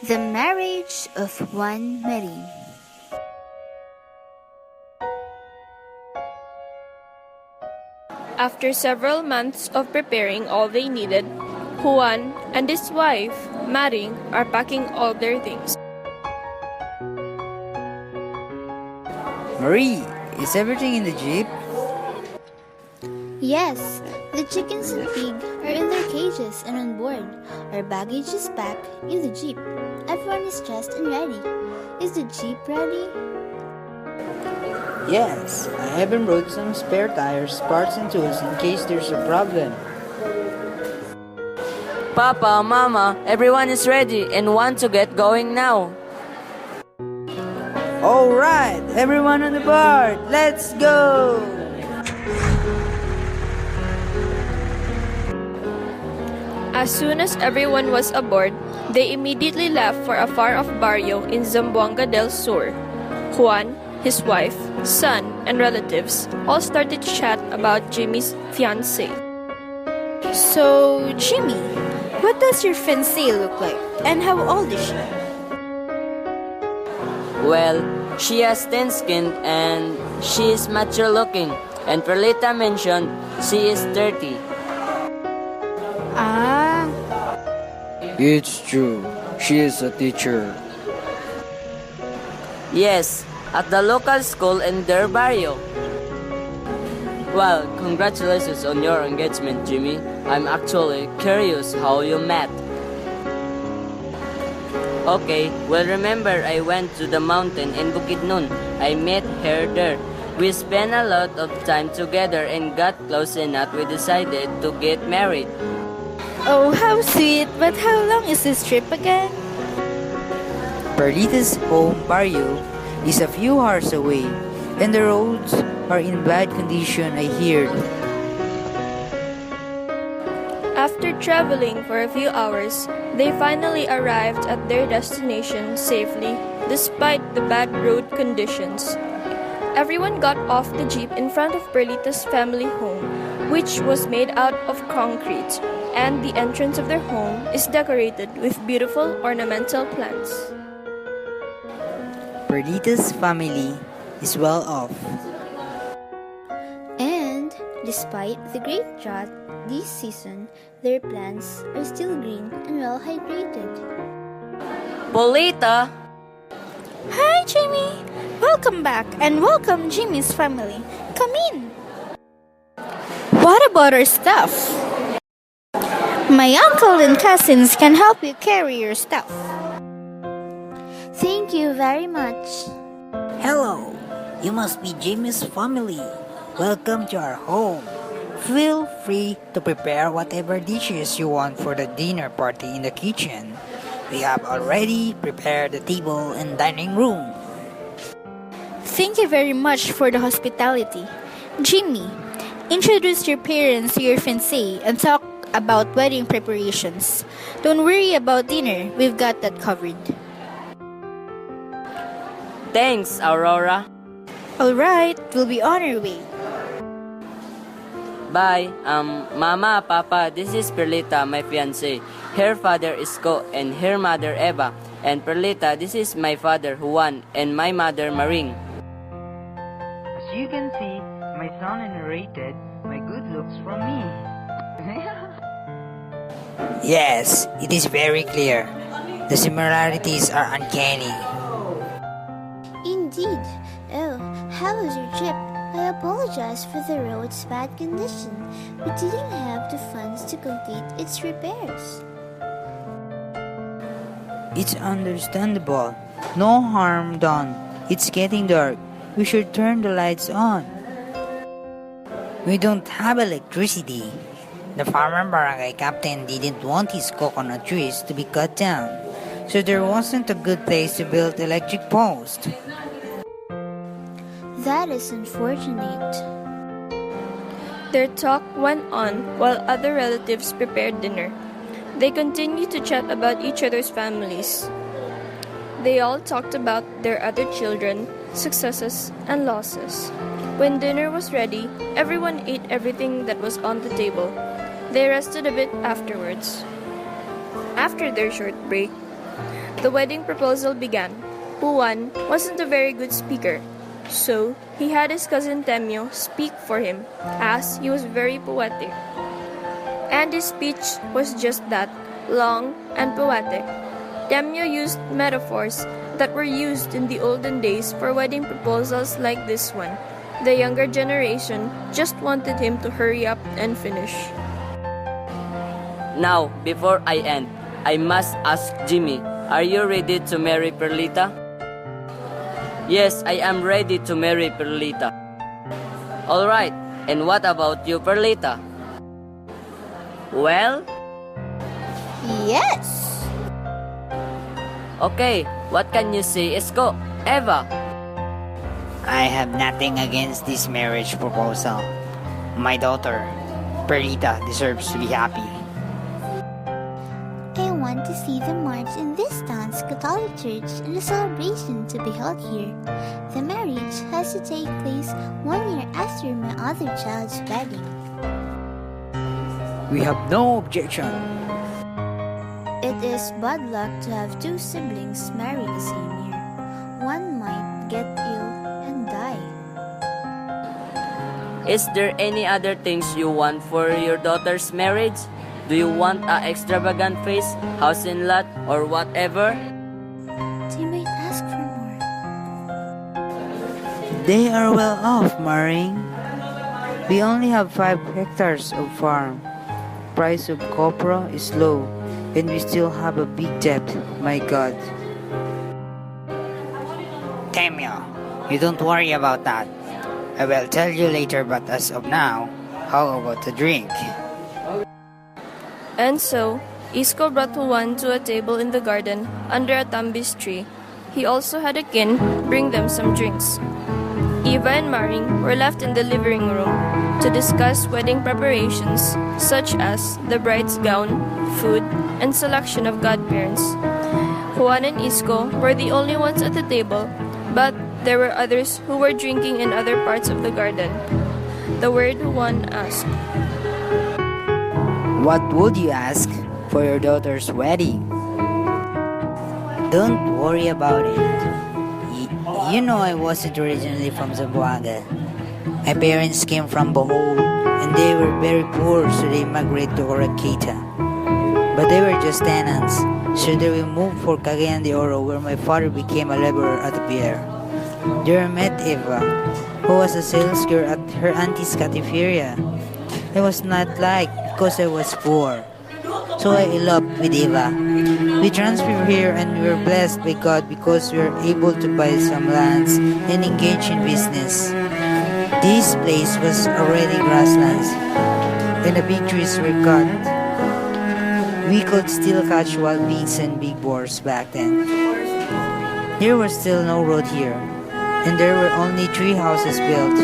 The Marriage of Juan Marie. After several months of preparing all they needed, Juan and his wife, Maring, are packing all their things. Marie, is everything in the jeep? Yes, the chickens and pig are in their cages and on board. Our baggage is packed in the jeep. Everyone is dressed and ready. Is the jeep ready? Yes, I even brought some spare tires, parts and tools in case there's a problem. Papa, Mama, everyone is ready and want to get going now. Alright, everyone on the board, let's go! As soon as everyone was aboard, they immediately left for a far-off barrio in Zamboanga del Sur. Juan, his wife, son, and relatives all started to chat about Jimmy's fiancée. So, Jimmy, what does your fiancée look like? And how old is she? Well, she has thin skin and she is mature looking. And Perlita mentioned she is 30. Ah, It's true, she is a teacher. Yes, at the local school in their barrio. Well, congratulations on your engagement, Jimmy. I'm actually curious how you met. Okay, well remember I went to the mountain in Bukidnon. I met her there. We spent a lot of time together and got close enough we decided to get married. oh, how sweet. But how long is this trip again? Perlita's home barrio is a few hours away, and the roads are in bad condition, I heard. After traveling for a few hours, they finally arrived at their destination safely despite the bad road conditions. Everyone got off the jeep in front of Perlita's family home, which was made out of concrete, and the entrance of their home is decorated with beautiful ornamental plants. Perlita's family is well off. And despite the great drought this season, their plants are still green and well hydrated. Polita! Hi, Jimmy. Welcome back and welcome Jimmy's family. Come in. What about our stuff? My uncle and cousins can help you carry your stuff. Thank you very much. Hello, you must be Jimmy's family. Welcome to our home. Feel free to prepare whatever dishes you want for the dinner party in the kitchen. We have already prepared the table and dining room. Thank you very much for the hospitality. Jimmy, introduce your parents to your fiancé and talk about wedding preparations. Don't worry about dinner, we've got that covered. Thanks, Aurora. Alright, we'll be on our way. Bye. Mama, Papa, this is Perlita, my fiancé. Her father is Ko and her mother Eva. And Perlita, this is my father Juan and my mother Maring. As you can see, my son inherited my good looks from me. Yes, it is very clear. The similarities are uncanny. Indeed. Oh, how was your trip? I apologize for the road's bad condition. We didn't have the funds to complete its repairs. It's understandable. No harm done. It's getting dark. We should turn the lights on. We don't have electricity. The farmer barangay captain didn't want his coconut trees to be cut down, so there wasn't a good place to build electric post. That is unfortunate. Their talk went on while other relatives prepared dinner. They continued to chat about each other's families. They all talked about their other children, successes, and losses. When dinner was ready, everyone ate everything that was on the table. They rested a bit afterwards. After their short break, The wedding proposal began. Juan wasn't a very good speaker, so he had his cousin Temyo speak for him, as he was very poetic. And his speech was just that, long and poetic. Temyo used metaphors that were used in the olden days for wedding proposals like this one. The younger generation just wanted him to hurry up and finish. Now, before I end, I must ask Jimmy, are you ready to marry Perlita? Yes, I am ready to marry Perlita. Alright, and what about you, Perlita? Well? Yes! Okay, what can you say, Isko? Eva? I have nothing against this marriage proposal. My daughter, Perlita, deserves to be happy. I want to see the march in this town's Catholic church and the celebration to be held here. The marriage has to take place 1 year after my other child's wedding. We have no objection. It is bad luck to have two siblings marry the same year. One might get ill and die. Is there any other things you want for your daughter's marriage? Do you want a extravagant feast, house and lot, or whatever? They might ask for more. They are well off, marrying. We only have 5 hectares of farm. Price of copra is low, and we still have a big debt, my God. Temyo, you don't worry about that. I will tell you later, but as of now, how about a drink? And so, Isko brought Juan to a table in the garden under a tambis tree. He also had a kin bring them some drinks. Eva and Maring were left in the living room to discuss wedding preparations such as the bride's gown, food, and selection of godparents. Juan and Isko were the only ones at the table, but there were others who were drinking in other parts of the garden. The word Juan asked, What would you ask for your daughter's wedding? Don't worry about it. You know I wasn't originally from Zamboanga. My parents came from Bohol and they were very poor, so they migrated to Oracata. But they were just tenants, so they will move for Cagayan de Oro, where my father became a laborer at the pier. There I met Eva, who was a sales girl at her auntie's cafeteria. I was not liked because I was poor, so I eloped with Eva. We transferred here and we were blessed by God because we were able to buy some lands and engage in business. This place was already grasslands, and the big trees were cut. We could still catch wild pigs and big boars back then. There was still no road here, and there were only 3 houses built.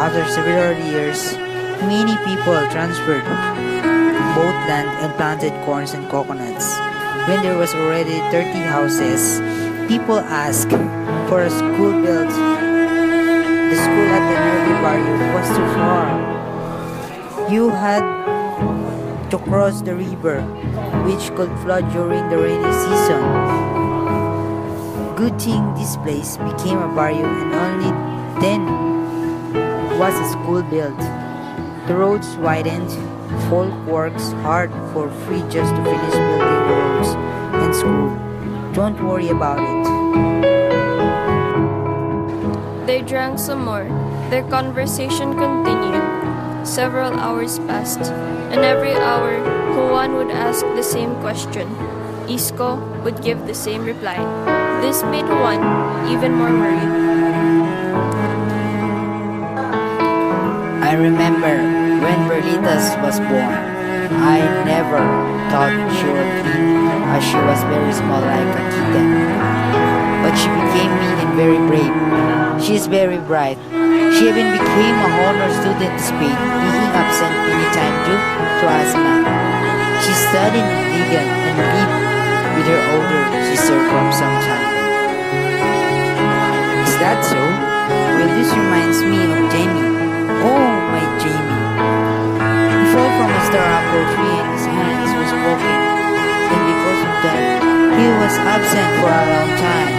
After several years, many people transferred, bought land and planted corns and coconuts. When there was already 30 houses, people asked for a school built. The school at the nearby barrio was too far. You had to cross the river, which could flood during the rainy season. Good thing this place became a barrio and only then was a school built. The roads widened, folk works hard for free just to finish building the roads and school. Don't worry about it. They drank some more. Their conversation continued. Several hours passed, and every hour, Juan would ask the same question. Isko would give the same reply. This made Juan even more worried. I remember when Perlitas was born. I never thought she would be, as she was very small like a kitten. But she became mean and very brave. She is very bright. She even became a honor student in Spain, being absent many times due to asthma. She studied in Ligan and lived with her older sister for some time. Is that so? Well, this reminds me of Jamie. Oh, my Jamie. He fell from a star apple tree and his hands was broken. And because of that, he was absent for a long time.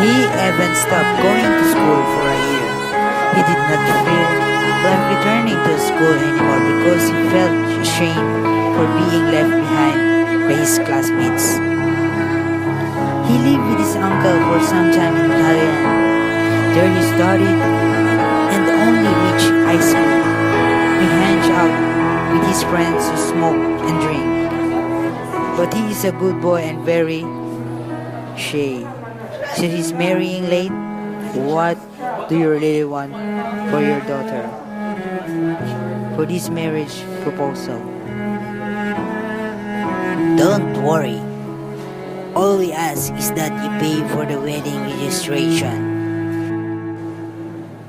He even stopped going to school for a year. He did not feel like returning to school anymore because he felt ashamed for being left behind by his classmates. He lived with his uncle for some time in Thailand. There he studied and only reached high school. He hangs out with his friends to smoke and drink. But he is a good boy and very shy. Since he's marrying late, what do you really want for your daughter? For this marriage proposal? Don't worry. All we ask is that you pay for the wedding registration.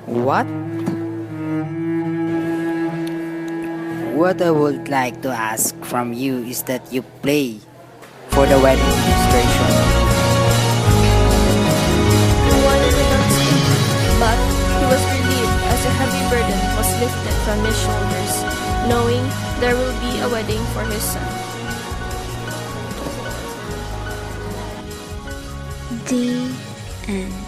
What? What I would like to ask from you is that you pay for the wedding registration. He wanted to not speak, but he was relieved as a heavy burden was lifted from his shoulders, knowing there will be a wedding for his son. The end.